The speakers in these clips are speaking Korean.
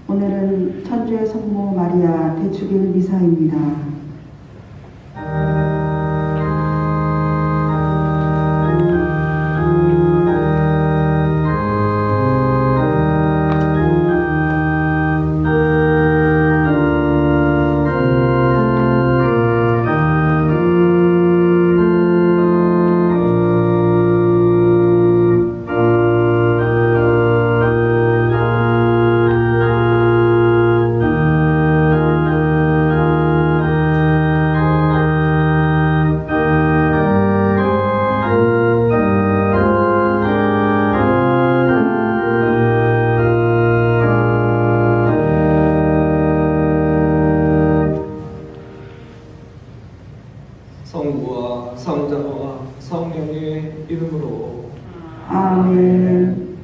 오늘은 천주의 성모 마리아 대축일 미사입니다. 성부와 성자와 성령의 이름으로 아멘.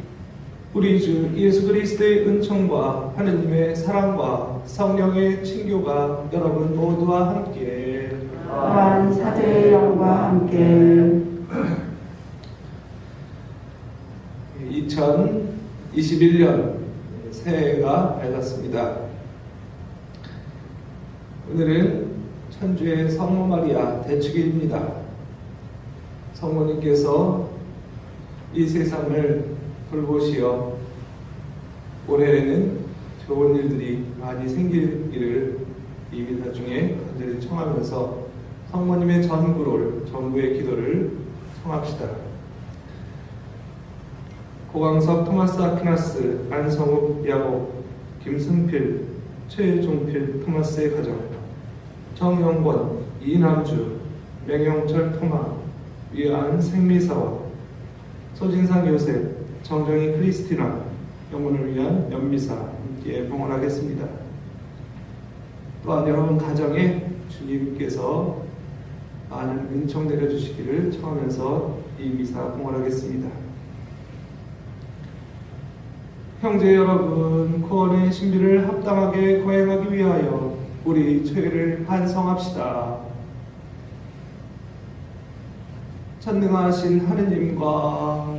우리 주 예수 그리스도의 은총과 하느님의 사랑과 성령의 친교가 여러분 모두와 함께 또한 사제의 영과 함께 2021년 새해가 밝았습니다. 오늘은 천주의 성모 마리아 대축일입니다. 성모님께서 이 세상을 돌보시어 올해에는 좋은 일들이 많이 생기기를 이 미사 중에 간절히 청하면서 성모님의 전부의 기도를 청합시다. 고광석, 토마스 아퀴나스, 안성욱, 야곱, 김승필, 최종필, 토마스의 가정, 정영권, 이남주, 맹영철 토마, 위안 생미사와 소진상 요셉, 정정희 크리스티나 영혼을 위한 연미사 함께 봉헌하겠습니다. 또한 여러분 가정에 주님께서 많은 은총 내려주시기를 청하면서 이 미사 봉헌하겠습니다. 형제 여러분, 구원의 신비를 합당하게 거행하기 위하여 우리 죄를 반성합시다. 전능하신 하느님과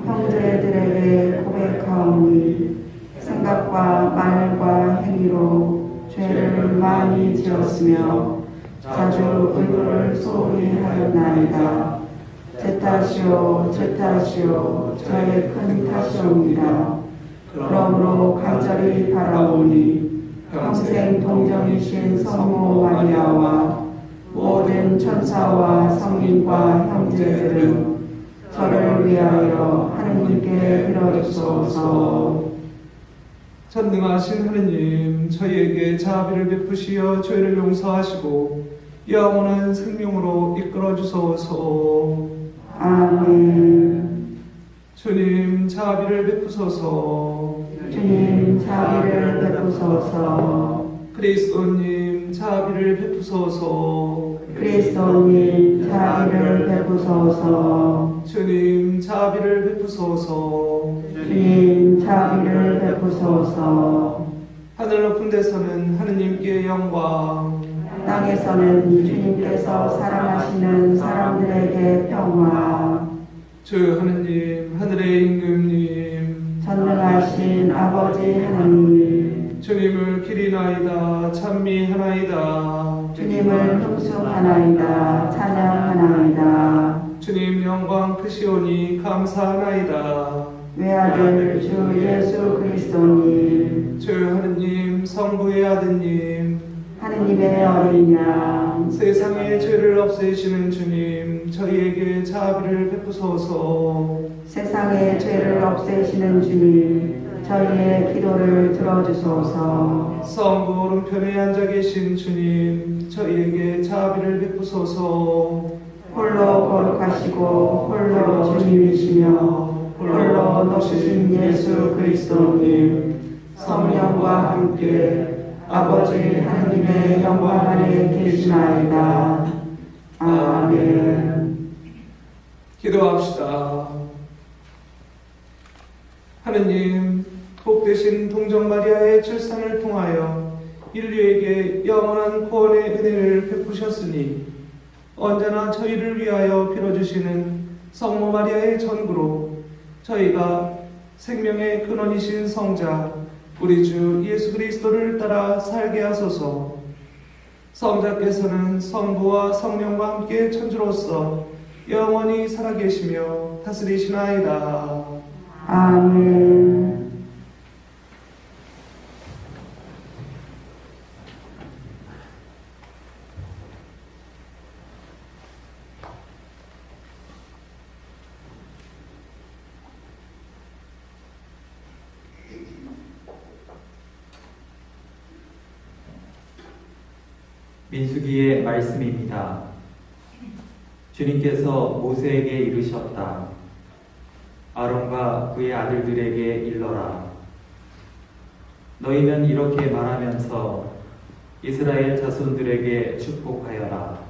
형제들에게 고백하오니 생각과 말과 행위로 죄를 많이 지었으며 자주 의도를 소홀히 하였나이다. 제 탓이요 저의 큰 탓이옵니다. 그러므로 간절히 바라오니 평생 동정이신 성모 마리아와 모든 천사와 성인과 형제들은 저를 위하여 하느님께 빌어주소서. 전능하신 하느님, 저희에게 자비를 베푸시어 죄를 용서하시고 영원한 생명으로 이끌어 주소서. 아멘. 주님, 자비를 베푸소서. 주님, 자비를 베푸소서. 그리스도님, 자비를 베푸소서. 그리스도님, 자비를 베푸소서. 주님, 자비를 베푸소서. 주님, 자비를 베푸소서. 하늘 높은 데서는 하느님께 영광, 땅에서는 주님께서 사랑하시는 사람들에게 평화. 주 하느님, 하늘의 임금님, 전능하신 아버지 하나님, 주님을 기리나이다, 찬미하나이다. 주님을 흠숭하나이다, 찬양하나이다. 주님 영광 크시오니 감사하나이다. 외아들 주 예수 그리스도님, 주 하느님, 성부의 아드님, 하느님의 어린 양, 세상의 죄를 없애시는 주님, 저희에게 자비를 베푸소서. 세상의 죄를 없애시는 주님, 저희의 기도를 들어주소서. 성부 오른편에 앉아 계신 주님, 저희에게 자비를 베푸소서. 홀로 거룩하시고 홀로 주님이시며 홀로 높으신 예수 그리스도님, 성령과 함께 아버지 하느님의 영광 안에 계시나이다. 아멘. 기도합시다. 하느님, 복되신 동정 마리아의 출산을 통하여 인류에게 영원한 구원의 은혜를 베푸셨으니 언제나 저희를 위하여 빌어주시는 성모 마리아의 전구로 저희가 생명의 근원이신 성자 우리 주 예수 그리스도를 따라 살게 하소서. 성자께서는 성부와 성령과 함께 천주로서 영원히 살아계시며 다스리시나이다. 아멘. 민수기의 말씀입니다. 주님께서 모세에게 이르셨다. 아론과 그의 아들들에게 일러라. 너희는 이렇게 말하면서 이스라엘 자손들에게 축복하여라.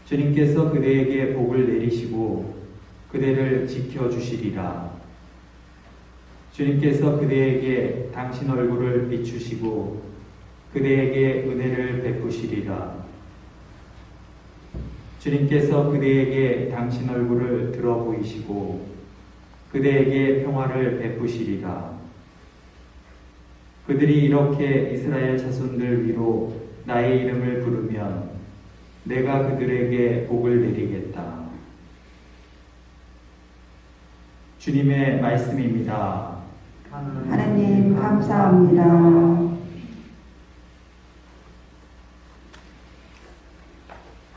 주님께서 그대에게 복을 내리시고 그대를 지켜주시리라. 주님께서 그대에게 당신 얼굴을 비추시고 그대에게 은혜를 베푸시리라. 주님께서 그대에게 당신 얼굴을 들어 보이시고 그대에게 평화를 베푸시리라. 그들이 이렇게 이스라엘 자손들 위로 나의 이름을 부르면 내가 그들에게 복을 내리겠다. 주님의 말씀입니다. 하나님 감사합니다.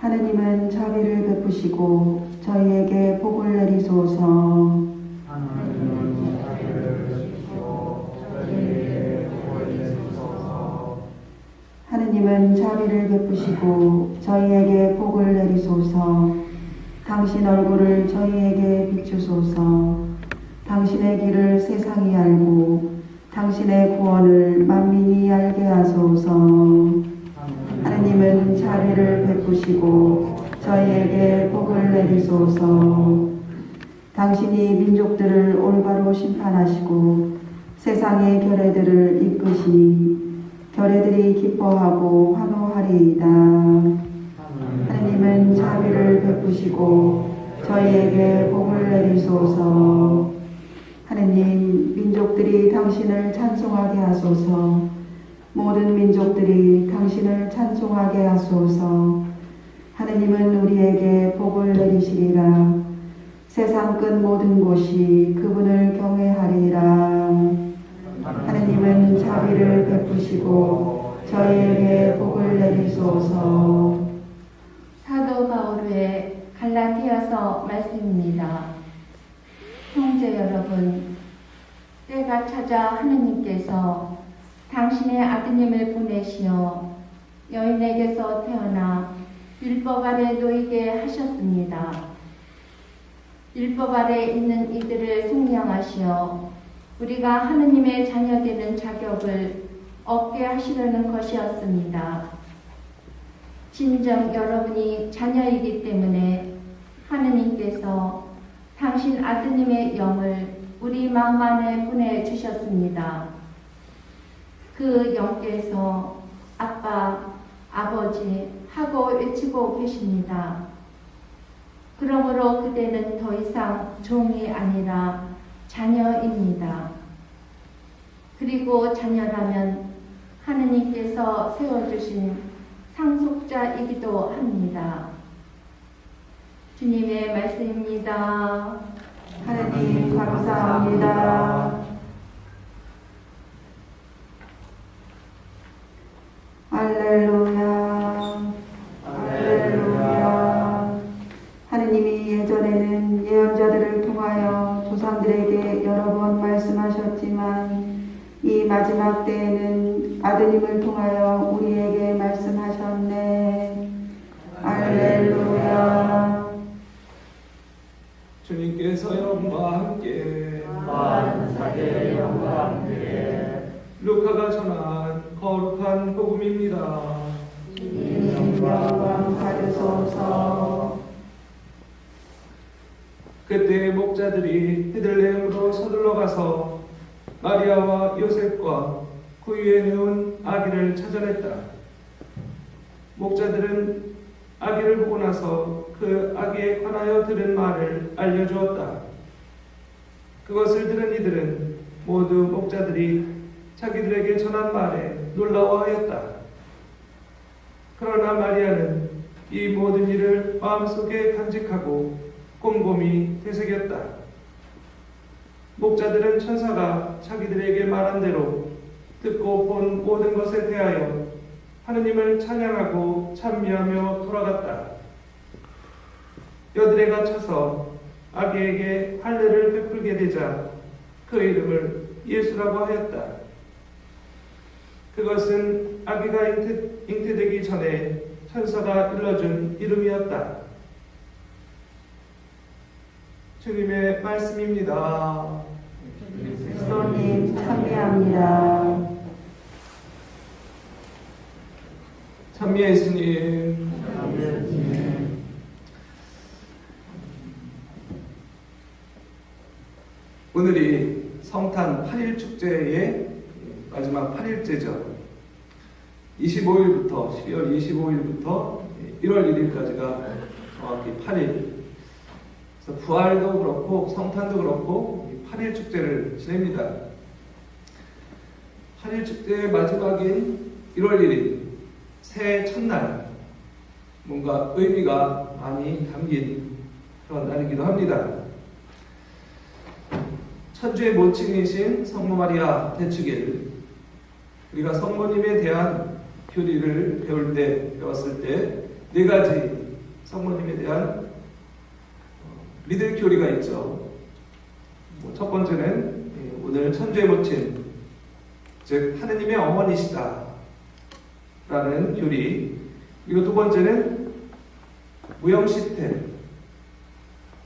하느님은 자비를 베푸시고 저희에게 복을 내리소서. 하느님은 자비를 베푸시고 저희에게 복을 내리소서. 당신 얼굴을 저희에게 비추소서. 당신의 길을 세상이 알고 당신의 구원을 만민이 알게 하소서. 하느님은 자비를 베푸시고 저희에게 복을 내리소서. 당신이 민족들을 올바로 심판하시고 세상의 결례들을 이끄시니 결례들이 기뻐하고 환호하리이다. 하느님은 자비를 베푸시고 저희에게 복을 내리소서. 하느님, 민족들이 당신을 찬송하게 하소서. 모든 민족들이 당신을 찬송하게 하소서. 하느님은 우리에게 복을 내리시리라. 세상 끝 모든 곳이 그분을 경외하리라. 하느님은 자비를 베푸시고 저희에게 복을 내리소서. 사도 바울의 갈라디아서 말씀입니다. 형제 여러분, 때가 찾아 하느님께서 당신의 아드님을 보내시어 여인에게서 태어나 율법 아래 놓이게 하셨습니다. 율법 아래 있는 이들을 속량하시어 우리가 하느님의 자녀되는 자격을 얻게 하시려는 것이었습니다. 진정 여러분이 자녀이기 때문에 하느님께서 당신 아드님의 영을 우리 마음 안에 보내주셨습니다. 그 영께서 아빠, 아버지 하고 외치고 계십니다. 그러므로 그대는 더 이상 종이 아니라 자녀입니다. 그리고 자녀라면 하느님께서 세워주신 상속자이기도 합니다. 주님의 말씀입니다. 하느님 감사합니다. 할렐루야, 할렐루야. 하느님이 예전에는 예언자들을 통하여 조상들에게 여러 번 말씀하셨지만 이 마지막 때에는 아드님을 통하여 우리에게 말씀하셨네. 할렐루야. 주님께서 여러분과 함께 사계의 영과 함께 루카가 전한 거룩한 복음입니다. 주님 영광 받으소서. 그때 목자들이 베들레헴으로 서둘러 가서 마리아와 요셉과 그 위에 누운 아기를 찾아냈다. 목자들은 아기를 보고 나서 그 아기에 관하여 들은 말을 알려주었다. 그것을 들은 이들은 모든 목자들이 자기들에게 전한 말에 놀라워하였다. 그러나 마리아는 이 모든 일을 마음속에 간직하고 꼼꼼히 되새겼다. 목자들은 천사가 자기들에게 말한 대로 듣고 본 모든 것에 대하여 하느님을 찬양하고 찬미하며 돌아갔다. 여드레가 쳐서 아기에게 할례를 베풀게 되자 그 이름을 예수라고 하였다. 그것은 아기가 잉태되기 전에 천사가 일러준 이름이었다. 주님의 말씀입니다. 그리스도님 참여합니다. 찬미 예수님. 오늘이 성탄 8일 축제의 마지막 8일째죠. 25일부터 12월 25일부터 1월 1일까지가 정확히 8일. 그래서 부활도 그렇고 성탄도 그렇고 8일 축제를 지냅니다. 8일 축제의 마지막인 1월 1일 새해 첫날, 뭔가 의미가 많이 담긴 그런 날이기도 합니다. 천주의 모친이신 성모 마리아 대축일, 우리가 성모님에 대한 교리를 배웠을 때 네 가지 성모님에 대한 믿을 교리가 있죠. 첫 번째는 오늘 천주의 모친, 즉 하느님의 어머니시다 라는 교리. 그리고 두 번째는 무형시태,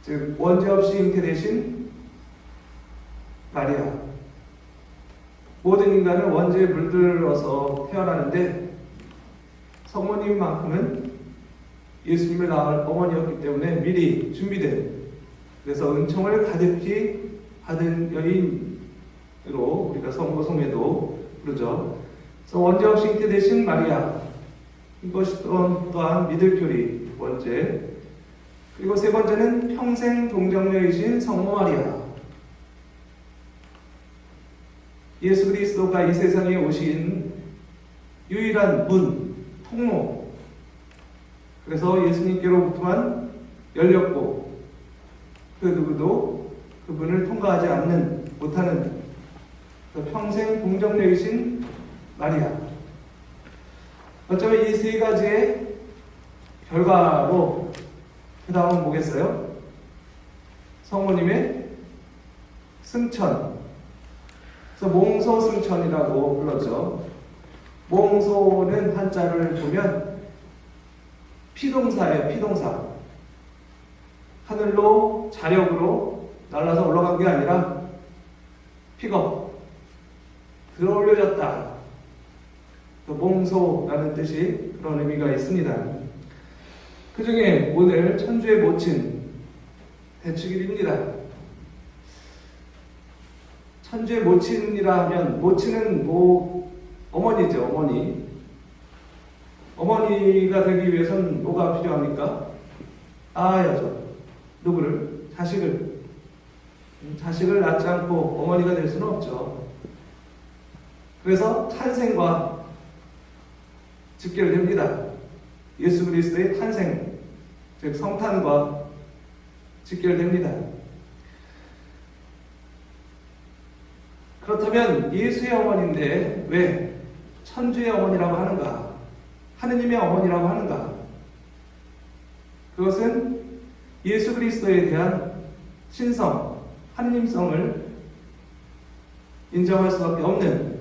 즉 원죄 없이 잉태되신 마리아. 모든 인간은 원죄에 물들어서 태어나는데 성모님만큼은 예수님을 낳을 어머니였기 때문에 미리 준비된, 그래서 은총을 가득히 받은 여인으로 우리가 성모 성매도 부르죠. 그래서 원죄 없이 잉태되신 마리아, 이것이 또한 믿을 교리 두 번째. 그리고 세 번째는 평생 동정녀이신 성모 마리아. 예수 그리스도가 이 세상에 오신 유일한 문, 통로. 그래서 예수님께로부터만 열렸고 그 누구도 그분을 통과하지 못하는 그 평생 동정녀이신 마리아. 어쩌면 이 세 가지의 결과로 그 다음은 뭐겠어요? 성모님의 승천. 그래서 몽소승천이라고 불렀죠. 몽소는 한자를 보면 피동사예요. 피동사. 하늘로 자력으로 날아서 올라간 게 아니라 픽업, 들어올려졌다. 몽소라는 뜻이 그런 의미가 있습니다. 그 중에 오늘 천주의 모친 대축일입니다. 천주의 모친이라 하면, 모친은 어머니죠. 어머니. 어머니가 되기 위해서는 뭐가 필요합니까? 낳아야죠. 누구를? 자식을. 자식을 낳지 않고 어머니가 될 수는 없죠. 그래서 탄생과 직결됩니다. 예수 그리스도의 탄생, 즉 성탄과 직결됩니다. 그렇다면 예수의 어머니인데 왜 천주의 어머니라고 하는가? 하느님의 어머니라고 하는가? 그것은 예수 그리스도에 대한 신성, 하느님성을 인정할 수밖에 없는.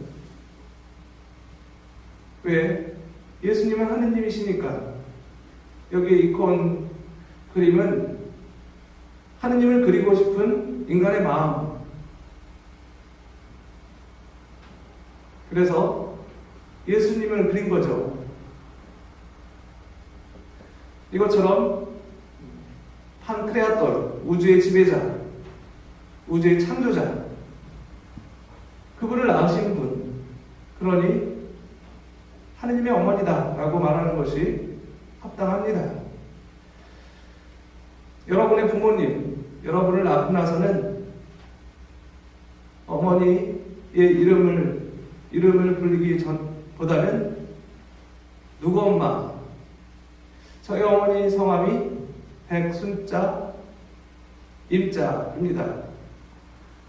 왜? 예수님은 하느님이시니까. 여기 이콘 그림은 하느님을 그리고 싶은 인간의 마음. 그래서 예수님을 그린 거죠. 이것처럼 판크레아tor, 우주의 지배자, 우주의 창조자, 그분을 낳으신 분, 그러니 하느님의 어머니다라고 말하는 것이 합당합니다. 여러분의 부모님, 여러분을 낳고 나서는 어머니의 이름을 불리기 전보다는 누구 엄마? 저희 어머니 성함이 백순자 임자입니다.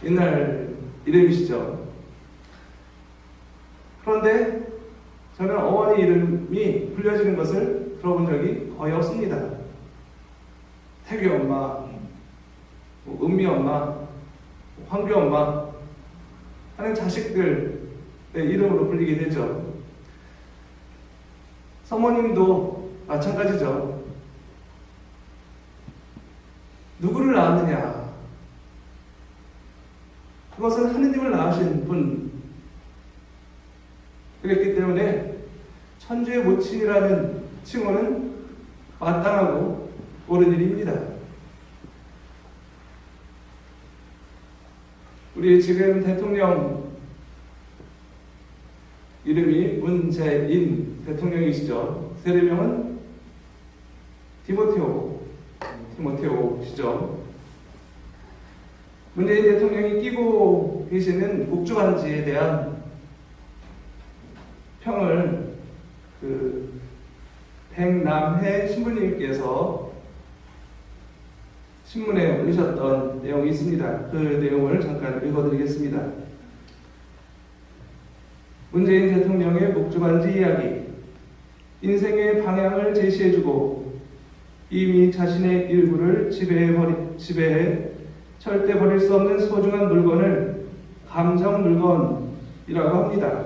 옛날 이름이시죠. 그런데 저는 어머니 이름이 불려지는 것을 들어본 적이 거의 없습니다. 태규 엄마, 은미 엄마, 황규 엄마 하는 자식들의 이름으로 불리게 되죠. 사모님도 마찬가지죠. 누구를 낳았느냐? 그것은 하느님을 낳으신 분. 그랬기 때문에 천주의 모친이라는 칭호는 마땅하고 옳은 일입니다. 우리 지금 대통령 이름이 문재인 대통령이시죠. 세례명은 티모테오시죠. 문재인 대통령이 끼고 계시는 국주반지에 대한 평을 백남해 신부님께서 신문에 올리셨던 내용이 있습니다. 그 내용을 잠깐 읽어드리겠습니다. 문재인 대통령의 목주반지 이야기. 인생의 방향을 제시해주고 이미 자신의 일부를 지배해 절대 버릴 수 없는 소중한 물건을 감정 물건이라고 합니다.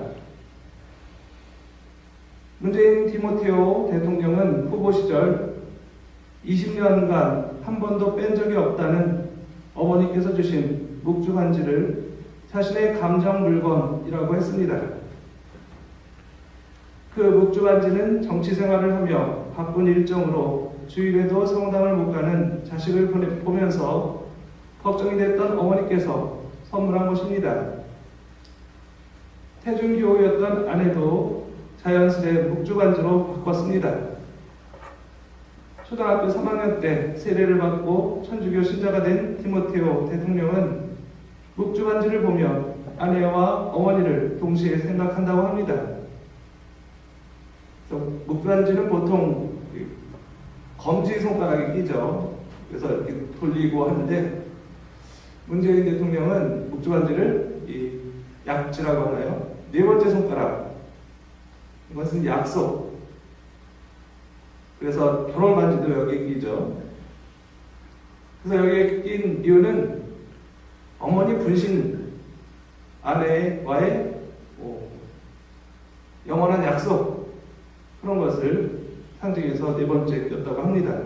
문재인 티모테오 대통령은 후보 시절 20년간 한 번도 뺀 적이 없다는 어머니께서 주신 묵주반지를 자신의 감정 물건이라고 했습니다. 그 묵주반지는 정치 생활을 하며 바쁜 일정으로 주일에도 성당을 못 가는 자식을 보면서 걱정이 됐던 어머니께서 선물한 것입니다. 태중교우였던 아내도 자연스레 묵주반지로 바꿨습니다. 초등학교 3학년 때 세례를 받고 천주교 신자가 된 티모테오 대통령은 묵주반지를 보며 아내와 어머니를 동시에 생각한다고 합니다. 묵주반지는 보통 검지손가락에 끼죠. 그래서 이렇게 돌리고 하는데 문재인 대통령은 묵주반지를 이 약지라고 하나요? 네 번째 손가락. 이것은 약속. 그래서 결혼 반지도 여기에 끼죠. 그래서 여기에 낀 이유는 어머니 분신 아내와의 영원한 약속 그런 것을 상징해서 네 번째였다고 합니다.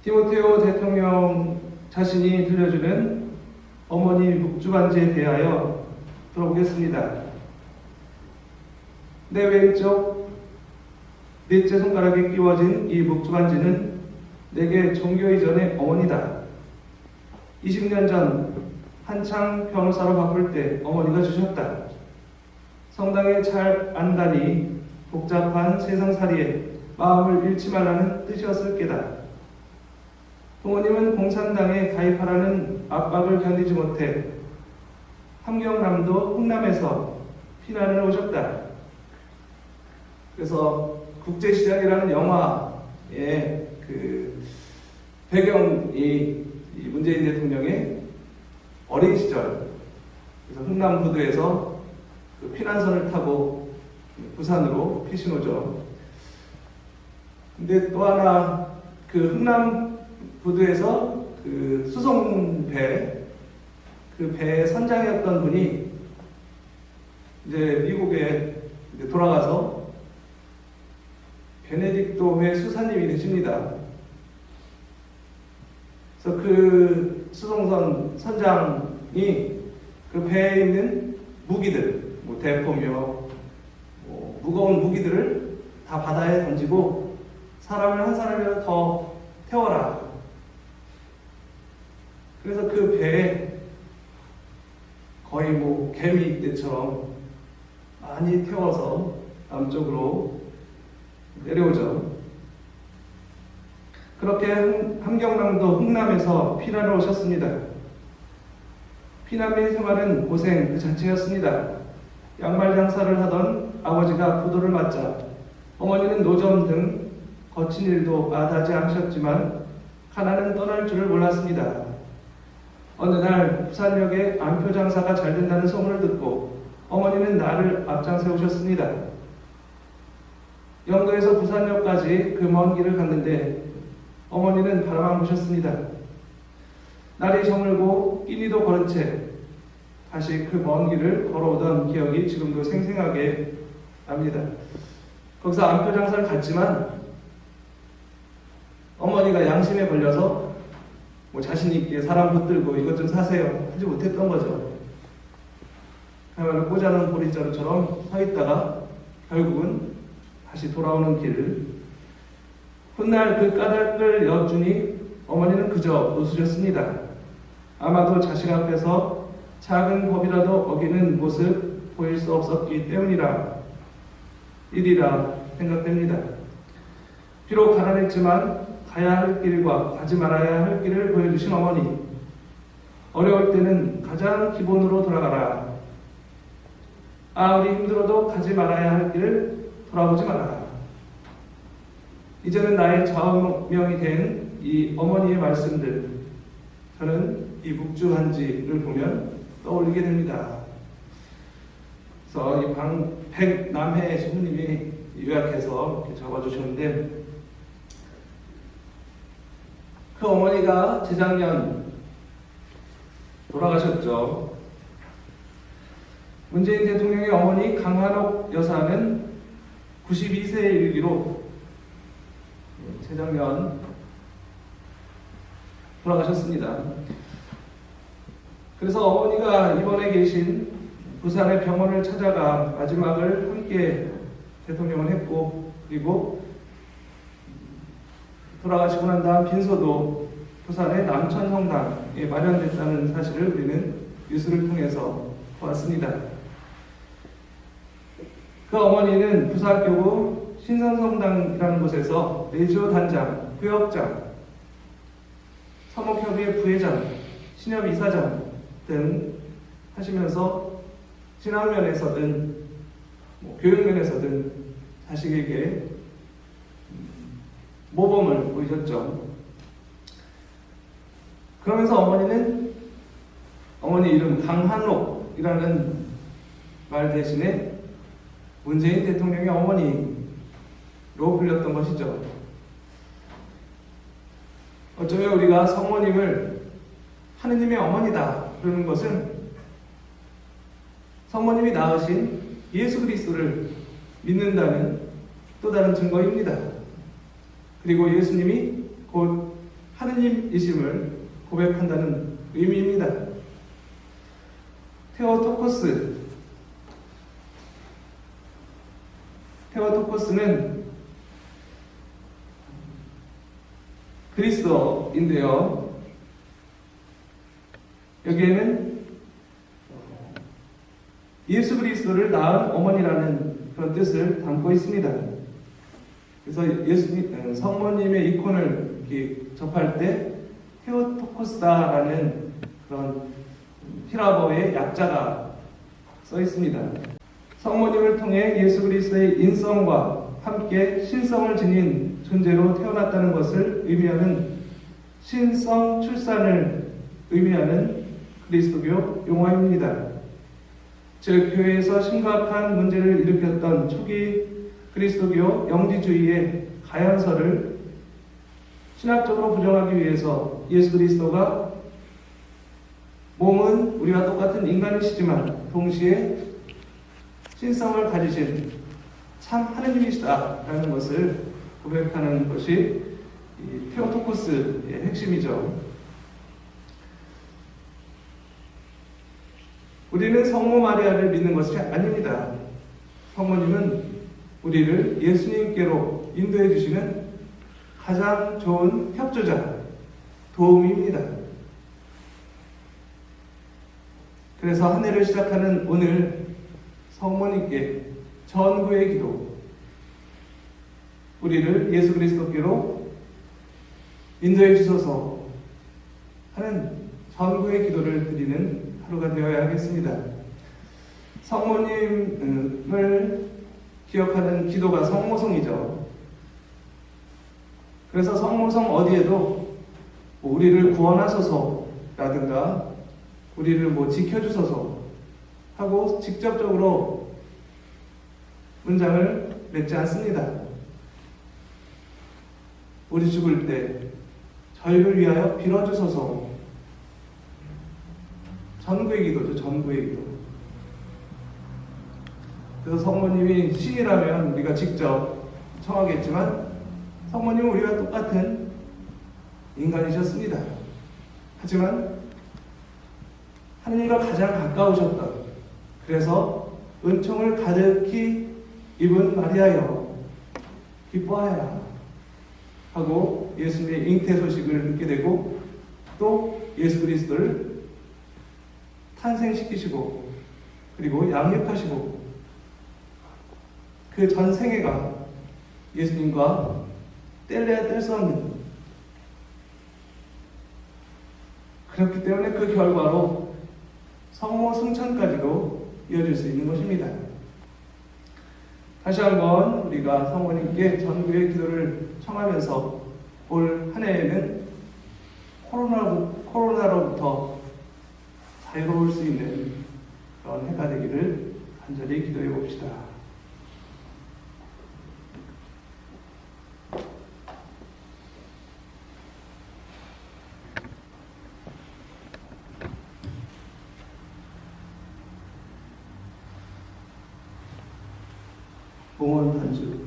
티모테오 대통령 자신이 들려주는 어머니 묵주반지에 대하여 들어보겠습니다. 내 왼쪽 넷째 손가락에 끼워진 이 묵주반지는 내게 종교 이전의 어머니다. 20년 전 한창 변호사로 바쁠 때 어머니가 주셨다. 성당에 잘 안 가니 복잡한 세상살이에 마음을 잃지 말라는 뜻이었을 게다. 부모님은 공산당에 가입하라는 압박을 견디지 못해 함경남도 흥남에서 피난을 오셨다. 그래서 국제시장이라는 영화의 그 배경이 이 문재인 대통령의 어린 시절, 그래서 흥남부두에서 그 피난선을 타고 부산으로 피신 오죠. 근데 또 하나 그 흥남부두에서 그 수송배, 그 배의 선장이었던 분이 이제 미국에 이제 돌아가서 베네딕토회 수사님이 되십니다. 그래서 그 수송선 선장이 그 배에 있는 무기들, 대포며 무거운 무기들을 다 바다에 던지고 사람을 한 사람이라도 더 태워라. 그래서 그 배에 거의 개미 떼처럼 많이 태워서 남쪽으로 내려오죠. 그렇게 함경남도 흥남에서 피난을 오셨습니다. 피난민 생활은 고생 그 자체였습니다. 양말 장사를 하던 아버지가 부도를 맞자 어머니는 노점 등 거친 일도 마다하지 않으셨지만 가난은 떠날 줄을 몰랐습니다. 어느 날 부산역에 안표 장사가 잘 된다는 소문을 듣고 어머니는 나를 앞장 세우셨습니다. 영도에서 부산역까지 그 먼 길을 갔는데 어머니는 바라만 보셨습니다. 날이 저물고 끼니도 걸은 채 다시 그 먼 길을 걸어오던 기억이 지금도 생생하게 납니다. 거기서 안표 장사를 갔지만 어머니가 양심에 걸려서 자신 있게 사람 붙들고 이것 좀 사세요 하지 못했던 거죠. 그야말로 꽂아놓은 보리자루처럼 서 있다가 결국은 다시 돌아오는 길을 훗날 그 까닭을 여쭈니 어머니는 그저 웃으셨습니다. 아마도 자식 앞에서 작은 법이라도 어기는 모습 보일 수 없었기 때문이라 일이라 생각됩니다. 비록 가난했지만 가야 할 길과 가지 말아야 할 길을 보여주신 어머니. 어려울 때는 가장 기본으로 돌아가라. 아무리 힘들어도 가지 말아야 할 길을 돌아보지 말아라. 이제는 나의 좌우명이 된 이 어머니의 말씀들, 저는 이 묵주한지를 보면 떠올리게 됩니다. 그래서 이 백남해 신부님이 요약해서 이렇게 적어주셨는데, 그 어머니가 재작년 돌아가셨죠. 문재인 대통령의 어머니 강한옥 여사는 92세에 이르기로 재작년 돌아가셨습니다. 그래서 어머니가 입원해 계신 부산의 병원을 찾아가 마지막을 함께 대통령은 했고, 그리고 돌아가시고 난 다음 빈소도 부산의 남천성당에 마련됐다는 사실을 우리는 뉴스를 통해서 보았습니다. 그 어머니는 부사교구 신선성당이라는 곳에서 레지오 단장, 구역장, 서목협의회 부회장, 신협 이사장 등 하시면서 신앙면에서든 교육면에서든 자식에게 모범을 보이셨죠. 그러면서 어머니는 어머니 이름 강한옥이라는 말 대신에 문재인 대통령의 어머니로 불렸던 것이죠. 어쩌면 우리가 성모님을 하느님의 어머니다 그러는 것은 성모님이 낳으신 예수 그리스도를 믿는다는 또 다른 증거입니다. 그리고 예수님이 곧 하느님이심을 고백한다는 의미입니다. 테오토코스는 그리스도인데요. 여기에는 예수 그리스도를 낳은 어머니라는 그런 뜻을 담고 있습니다. 그래서 성모님의 이콘을 이렇게 접할 때 테오토코스다라는 그런 히라보의 약자가 써 있습니다. 성모님을 통해 예수 그리스도의 인성과 함께 신성을 지닌 존재로 태어났다는 것을 의미하는 신성 출산을 의미하는 그리스도교 용어입니다. 즉 교회에서 심각한 문제를 일으켰던 초기 그리스도교 영지주의의 가양설을 신학적으로 부정하기 위해서 예수 그리스도가 몸은 우리와 똑같은 인간이시지만 동시에 신성을 가지신 참 하느님이시다라는 것을 고백하는 것이 이 테오토코스의 핵심이죠. 우리는 성모 마리아를 믿는 것이 아닙니다. 성모님은 우리를 예수님께로 인도해 주시는 가장 좋은 협조자, 도움입니다. 그래서 한 해를 시작하는 오늘 성모님께 전구의 기도, 우리를 예수 그리스도께로 인도해 주소서 하는 전구의 기도를 드리는 하루가 되어야 하겠습니다. 성모님을 기억하는 기도가 성모성이죠. 그래서 성모성 어디에도 우리를 구원하소서라든가 우리를 지켜주소서 하고 직접적으로 문장을 맺지 않습니다. 우리 죽을 때 저희를 위하여 빌어주소서. 전구의 기도죠. 전구의 기도. 그래서 성모님이 신이라면 우리가 직접 청하겠지만 성모님은 우리와 똑같은 인간이셨습니다. 하지만 하느님과 가장 가까우셨던, 그래서 은총을 가득히 입은 마리아여 기뻐하여라 하고 예수님의 잉태 소식을 듣게 되고 또 예수 그리스도를 탄생시키시고 그리고 양육하시고 그 전 생애가 예수님과 뗄래야 뗄 수 없는, 그렇기 때문에 그 결과로 성모 승천까지도 이어질 수 있는 것입니다. 다시 한번 우리가 성모님께 전구의 기도를 청하면서 올 한 해에는 코로나로부터 자유로울 수 있는 그런 해가 되기를 간절히 기도해 봅시다. 봉헌 단주.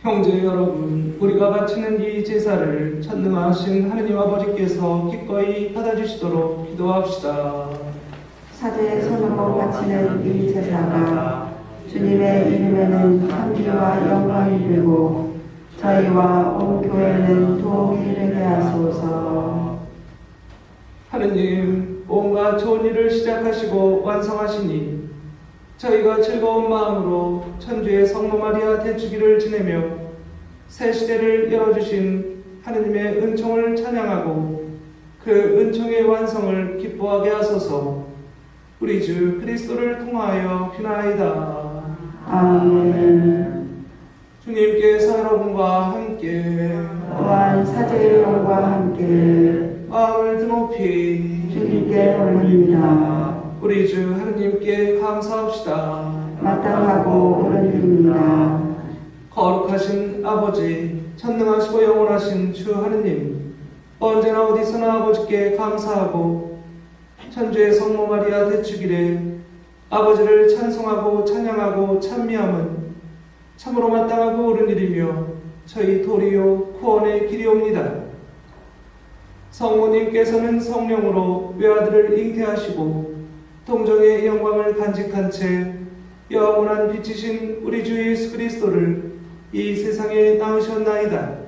형제 여러분, 우리가 바치는 이 제사를 전능하신 하느님 아버지께서 기꺼이 받아주시도록 기도합시다. 사제의 손으로 바치는 이 제사가 주님의 이름에는 찬미와 영광이 되고 저희와 온 교회는 도움이 되게 하소서. 하느님, 온갖 좋은 일을 시작하시고 완성하시니 저희가 즐거운 마음으로 천주의 성모 마리아 대축일을 지내며 새 시대를 열어주신 하느님의 은총을 찬양하고 그 은총의 완성을 기뻐하게 하소서. 우리 주 그리스도를 통하여 비나이다. 아멘. 주님께서 여러분과 함께 또한 사제의 영과 함께 마음을 드높이 주님께 올립니다. 우리 주 하느님께 감사합시다. 마땅하고 옳은 일입니다. 거룩하신 아버지, 전능하시고 영원하신 주 하느님, 언제나 어디서나 아버지께 감사하고 천주의 성모 마리아 대축일에 아버지를 찬송하고 찬양하고 찬미함은 참으로 마땅하고 옳은 일이며 저희 도리요 구원의 길이옵니다. 성모님께서는 성령으로 외아들을 잉태하시고 동정의 영광을 간직한 채 영원한 빛이신 우리 주 예수 그리스도를 이 세상에 낳으셨나이다.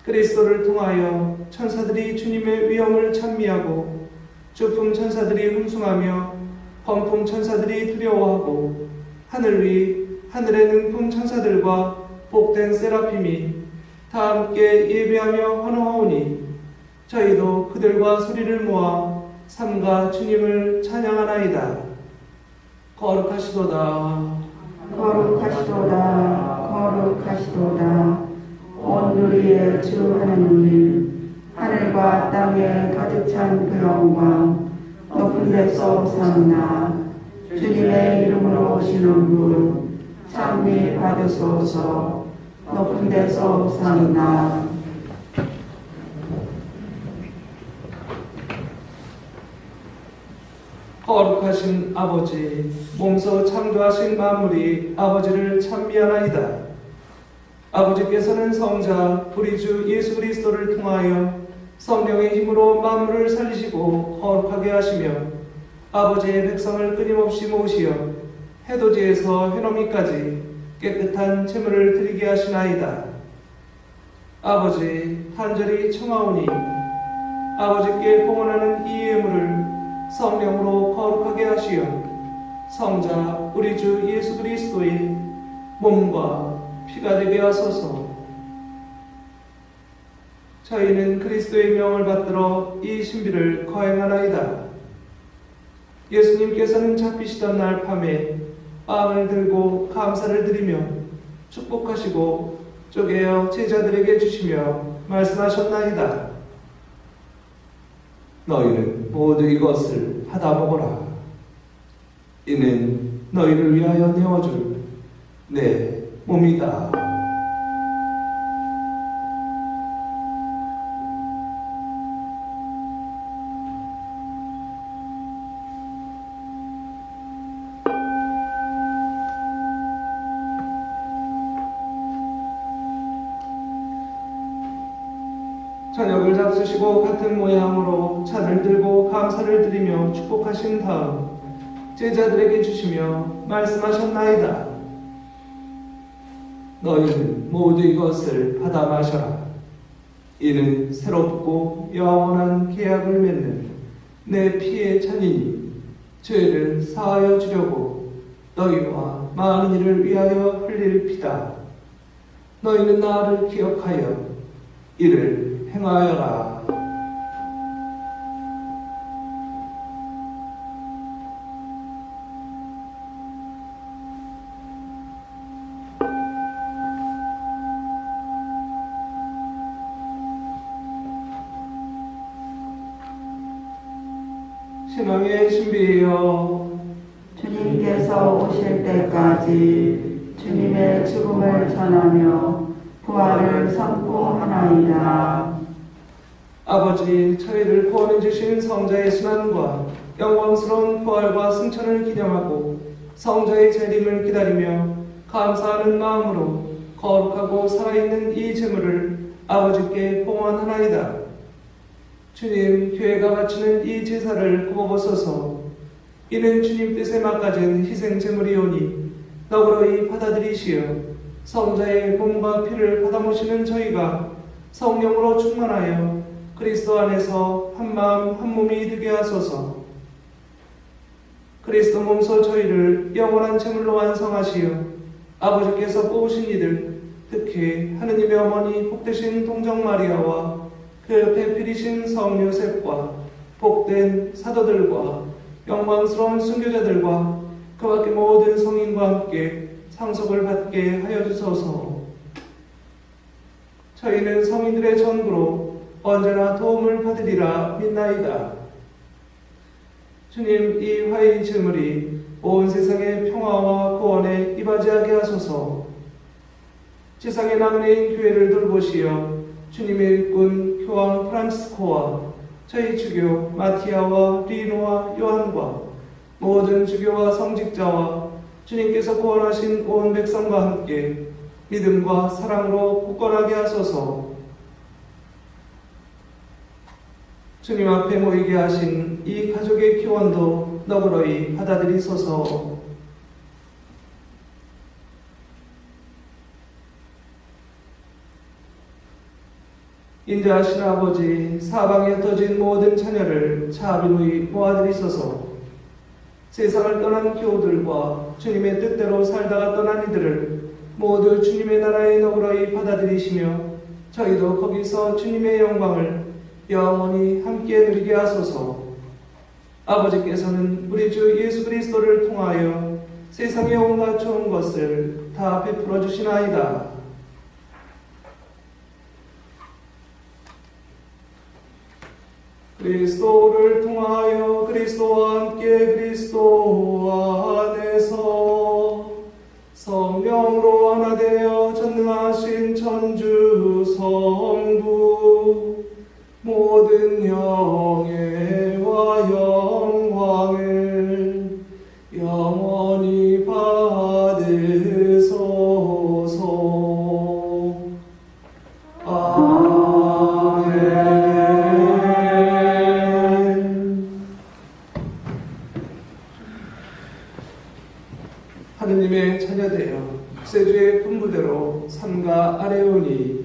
그리스도를 통하여 천사들이 주님의 위엄을 찬미하고 주품 천사들이 hum숭하며 범품 천사들이 두려워하고 하늘 위 하늘의 능품 천사들과 복된 세라핌이 다 함께 예배하며 환호하오니 저희도 그들과 소리를 모아 삼가 주님을 찬양하나이다. 거룩하시도다. 거룩하시도다 거룩하시도다 온 누리의 주 하느님 하늘과 땅에 가득 찬 그 영광 높은 데서 오사나 주님의 이름으로 오시는 분 찬미 받으소서 높은 데서 오사나 거룩하신 아버지, 몸소 창조하신 만물이 아버지를 찬미하나이다. 아버지께서는 성자 우리 주 예수 그리스도를 통하여 성령의 힘으로 만물을 살리시고 거룩하게 하시며 아버지의 백성을 끊임없이 모으시어 해돋이에서 해넘이까지 깨끗한 제물을 드리게 하시나이다. 아버지, 간절히 청하오니 아버지께 봉헌하는 이 예물을 성령으로 거룩하게 하시어 성자 우리 주 예수 그리스도의 몸과 피가 되게 하소서. 저희는 그리스도의 명을 받들어 이 신비를 거행하나이다. 예수님께서는 잡히시던 날 밤에 빵을 들고 감사를 드리며 축복하시고 쪼개어 제자들에게 주시며 말씀하셨나이다. 너희는 모두 이것을 받아 먹어라. 이는 너희를 위하여 내어줄 내 몸이다. 저녁을 잡수시고 같은 모양으로 잔을 들고 감사를 드리며 축복하신 다음 제자들에게 주시며 말씀하셨나이다. 너희는 모두 이것을 받아 마셔라. 이는 새롭고 영원한 계약을 맺는 내 피의 잔이니 죄를 사하여 주려고 너희와 많은 이를 위하여 흘릴 피다. 너희는 나를 기억하여 이를 행하여라. 신앙의 신비여, 주님께서 오실 때까지 주님의 죽음을 전하며 부활을 선포하나이다. 아버지, 저희를 구원해 주신 성자의 순환과 영광스러운 부활과 승천을 기념하고 성자의 재림을 기다리며 감사하는 마음으로 거룩하고 살아있는 이 제물을 아버지께 봉헌하나이다. 주님, 교회가 바치는 이 제사를 굽어보소서. 이는 주님 뜻에 맞가진 희생 제물이오니 너그러이 받아들이시어 성자의 몸과 피를 받아 모시는 저희가 성령으로 충만하여 그리스도 안에서 한 마음 한 몸이 되게 하소서. 그리스도 몸소 저희를 영원한 제물로 완성하시어 아버지께서 뽑으신 이들, 특히 하느님의 어머니 복되신 동정 마리아와 그 배필이신 성 요셉과 복된 사도들과 영광스러운 순교자들과 그 밖의 모든 성인과 함께 상속을 받게 하여 주소서. 저희는 성인들의 전부로 언제나 도움을 받으리라 믿나이다. 주님, 이 화의 제물이 온 세상의 평화와 구원에 이바지하게 하소서. 지상의 나그네인 교회를 돌보시어 주님의 일꾼 교황 프란치스코와 저희 주교 마티아와 리노와 요한과 모든 주교와 성직자와 주님께서 구원하신 온 백성과 함께 믿음과 사랑으로 굳건하게 하소서. 주님 앞에 모이게 하신 이 가족의 기원도 너그러이 받아들이소서. 인자하신 아버지, 사방에 흩어진 모든 자녀를 자비로이 모아드리소서. 세상을 떠난 교우들과 주님의 뜻대로 살다가 떠난 이들을 모두 주님의 나라에 너그러이 받아들이시며 저희도 거기서 주님의 영광을 영원히 함께 누리게 하소서. 아버지께서는 우리 주 예수 그리스도를 통하여 세상의 온갖 좋은 것을 다 베풀어 주시나이다. 그리스도를 통하여 그리스도와 함께 그리스도 안에서 성령으로 하나 되어 전능하신 천주 성부 모든 영예와 영광을 영원히 받으소서. 아멘. 하느님의 자녀되어 구세주의 분부대로 삼가 아뢰오니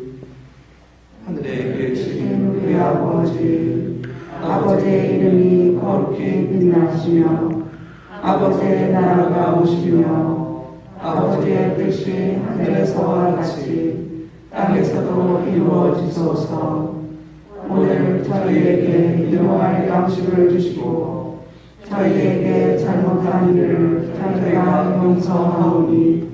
하늘에 계신 우리 아버지, 아버지의 이름이 거룩히 빛나시며 아버지의 나라가 오시며 아버지의 뜻이 하늘에서와 같이 땅에서도 이루어지소서. 오늘 저희에게 일용할 양식을 주시고 저희에게 잘못한 일을 저희가 용서하오니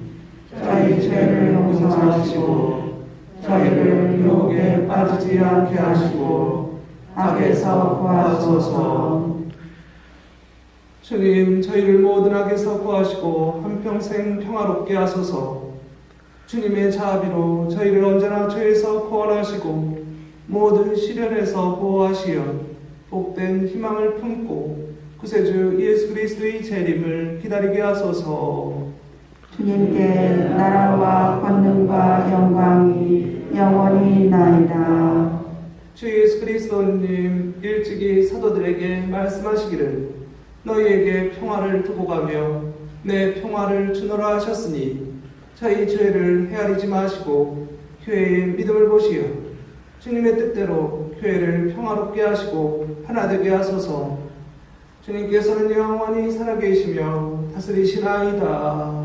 저희 죄를 용서하시고 저희를 유혹에 빠지지 않게 하시고 악에서 구하소서. 주님, 저희를 모든 악에서 구하시고 한평생 평화롭게 하소서. 주님의 자비로 저희를 언제나 죄에서 구원하시고 모든 시련에서 보호하시어 복된 희망을 품고 구세주 예수 그리스도의 재림을 기다리게 하소서. 주님께 나라와 권능과 영광이 영원히 있나이다. 주 예수 그리스도님 일찍이 사도들에게 말씀하시기를 너희에게 평화를 두고 가며 내 평화를 주노라 하셨으니 저희 죄를 헤아리지 마시고 교회의 믿음을 보시어 주님의 뜻대로 교회를 평화롭게 하시고 하나 되게 하소서. 주님께서는 영원히 살아계시며 다스리시나이다.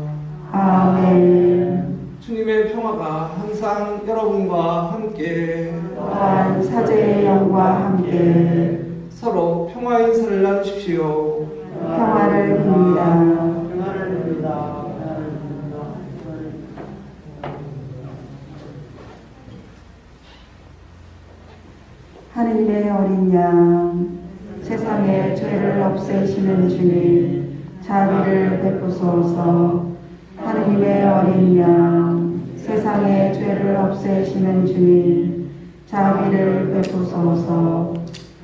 아멘. 주님의 평화가 항상 여러분과 함께 또한 사제의 영과 함께 서로 평화 인사를 나누십시오. 평화를 빕니다. 하느님의 어린 양, 세상의 죄를 없애시는 주님, 자비를 베푸소서. 하느님의 어린 양, 세상의 죄를 없애시는 주님, 자비를 베푸소서.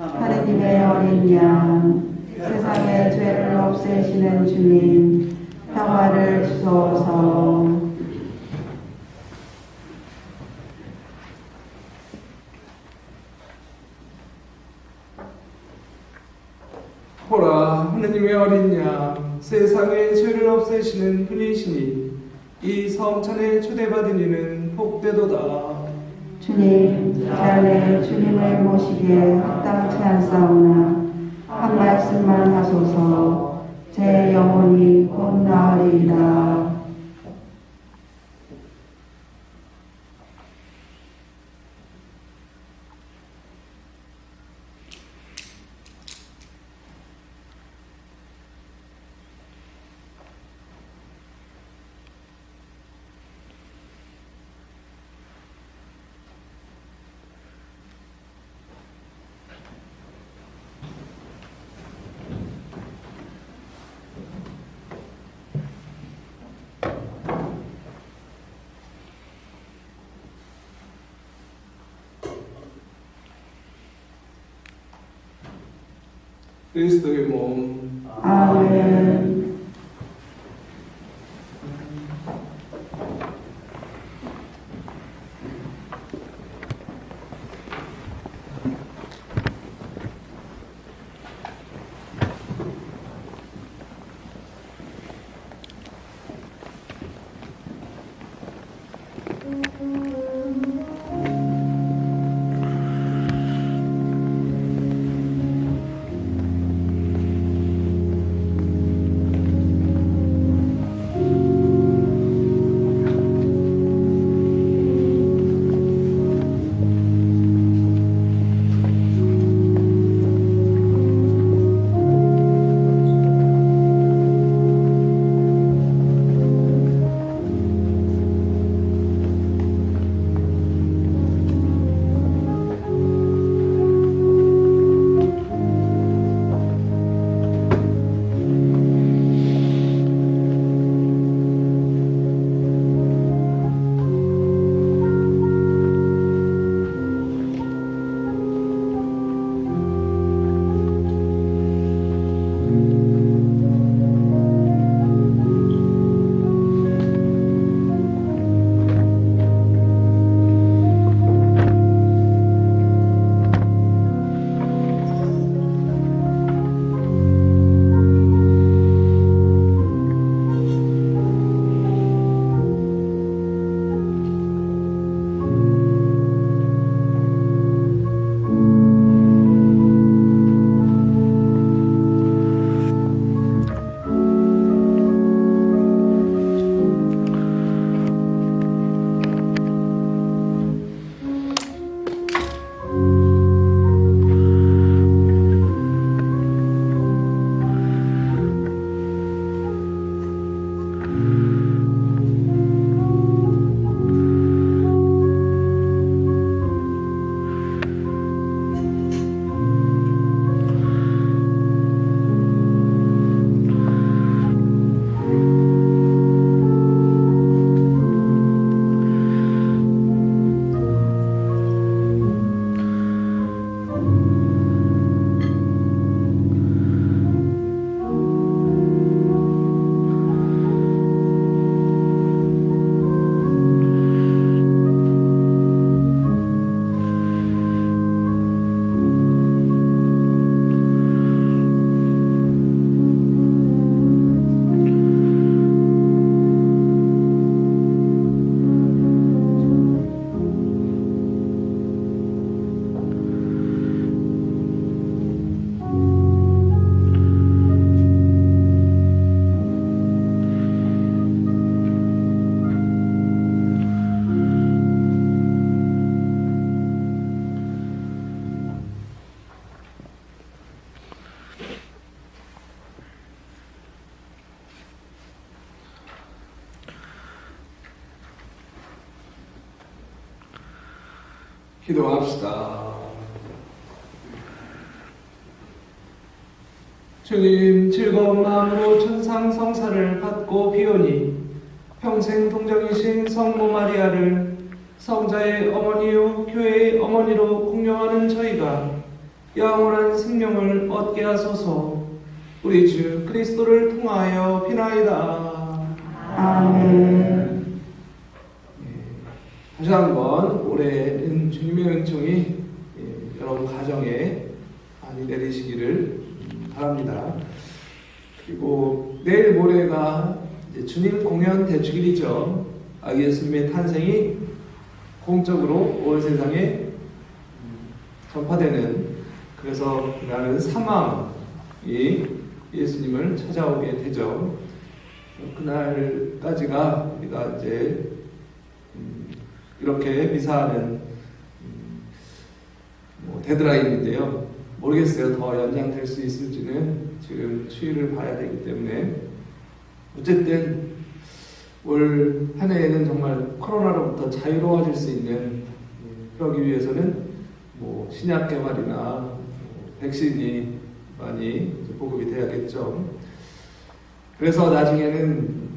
하느님의 어린 양, 세상의 죄를 없애시는 주님, 평화를 주소서. 보라, 하느님의 어린 양, 세상의 죄를 없애시는 분이시니 이 성찬에 초대받은 이는 복되도다. 주님, 제 안에 주님을 모시기에 합당치 않사오나 한 말씀만 하소서. 제 영혼이 곧 나으리이다. 그리스도의 몸. 아멘. 기도합시다. 주님, 즐거운 마음으로 천상 성사를 받고 비오니 평생 동정이신 성모 마리아를 성자의 어머니요 교회의 어머니로 공경하는 저희가 영원한 생명을 얻게 하소서. 우리 주 그리스도를 통하여 비나이다. 아멘. 다시 한번 올해는 주님의 은총이 여러분 가정에 많이 내리시기를 바랍니다. 그리고 내일 모레가 이제 주님 공연 대축일이죠. 예수님의 탄생이 공적으로 온 세상에 전파되는, 그래서 그날은 사망이 예수님을 찾아오게 되죠. 그날까지가 우리가 이제 이렇게 미사하는 데드라인인데요. 모르겠어요. 더 연장될 수 있을지는 지금 추이를 봐야 되기 때문에. 어쨌든 올 한 해에는 정말 코로나로부터 자유로워질 수 있는, 그러기 위해서는 신약 개발이나 백신이 많이 보급이 돼야겠죠. 그래서 나중에는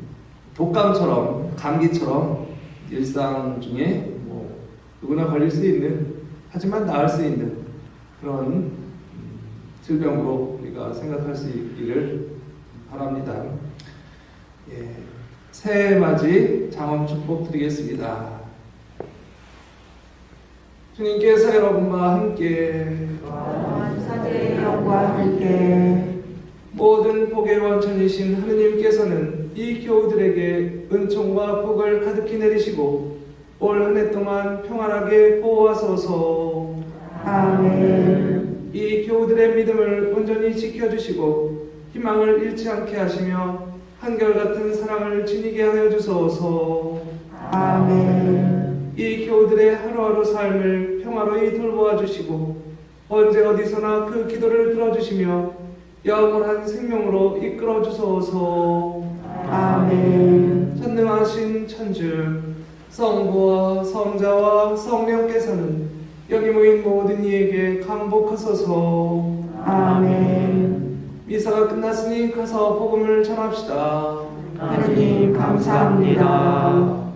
독감처럼, 감기처럼 일상 중에 누구나 걸릴 수 있는, 하지만 나을 수 있는 그런 질병으로 우리가 생각할 수 있기를 바랍니다. 새해 맞이 장엄 축복 드리겠습니다. 주님께서 여러분과 함께 사제의 영과 함께 모든 복의 원천이신 하느님께서는 이 교우들에게 은총과 복을 가득히 내리시고 올 한 해 동안 평안하게 보호하소서. 아멘. 이 교우들의 믿음을 온전히 지켜주시고 희망을 잃지 않게 하시며 한결같은 사랑을 지니게 하여 주소서. 아멘. 이 교우들의 하루하루 삶을 평화로이 돌보아 주시고 언제 어디서나 그 기도를 들어주시며 영원한 생명으로 이끌어 주소서. 아멘. 전능하신 천주 성부와 성자와 성령께서는 여기 모인 모든 이에게 감복하소서. 아멘. 미사가 끝났으니 가서 복음을 전합시다. 하느님 감사합니다.